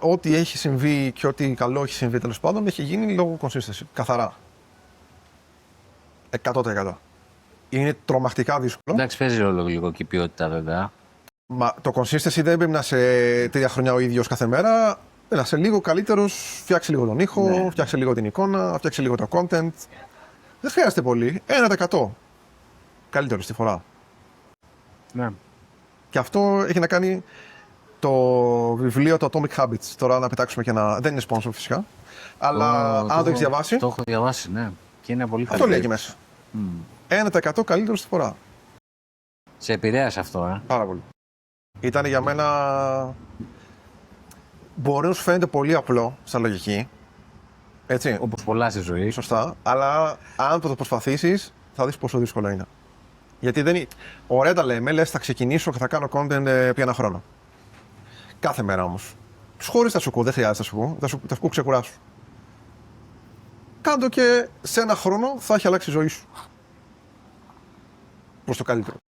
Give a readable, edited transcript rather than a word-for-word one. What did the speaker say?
Ό,τι έχει συμβεί και ό,τι καλό έχει συμβεί τέλος πάντων έχει γίνει λόγω consistency. Καθαρά. 100%. Είναι τρομακτικά δύσκολο. Εντάξει, παίζει ρόλο λίγο και η ποιότητα βέβαια. Μα το consistency δεν πρέπει να σε 3 χρόνια ο ίδιος κάθε μέρα. Να είσαι λίγο καλύτερος, φτιάξει λίγο τον ήχο, Ναι. φτιάξει λίγο την εικόνα, φτιάξει λίγο το content. Δεν χρειάζεται πολύ. 1% καλύτερο στη φορά. Ναι. Και αυτό έχει να κάνει το βιβλίο το Atomic Habits. Τώρα να πετάξουμε και ένα. Δεν είναι sponsor φυσικά. Αλλά αν το έχει διαβάσει. Το έχω διαβάσει, ναι. Και είναι πολύ Αυτό λέει εκεί μέσα. 1% καλύτερο στη φορά. Σε επηρέασε αυτό, Πάρα πολύ. Ήταν για μένα. Μπορεί να σου φαίνεται πολύ απλό σαν λογική. Έτσι. Όπως πολλά στη ζωή. Σωστά. Αλλά αν το προσπαθήσεις, θα δεις πόσο δύσκολο είναι. Γιατί δεν είναι. Ωραία τα λέμε, λες θα ξεκινήσω και θα κάνω content επί ένα χρόνο. Κάθε μέρα όμως. Χωρίς θα σου ακούω, δεν χρειάζεται να σου ακούω. Θα σου ακούω ξεκουράσου. Κάντο και σε ένα χρόνο θα έχει αλλάξει η ζωή σου. Προς το καλύτερο.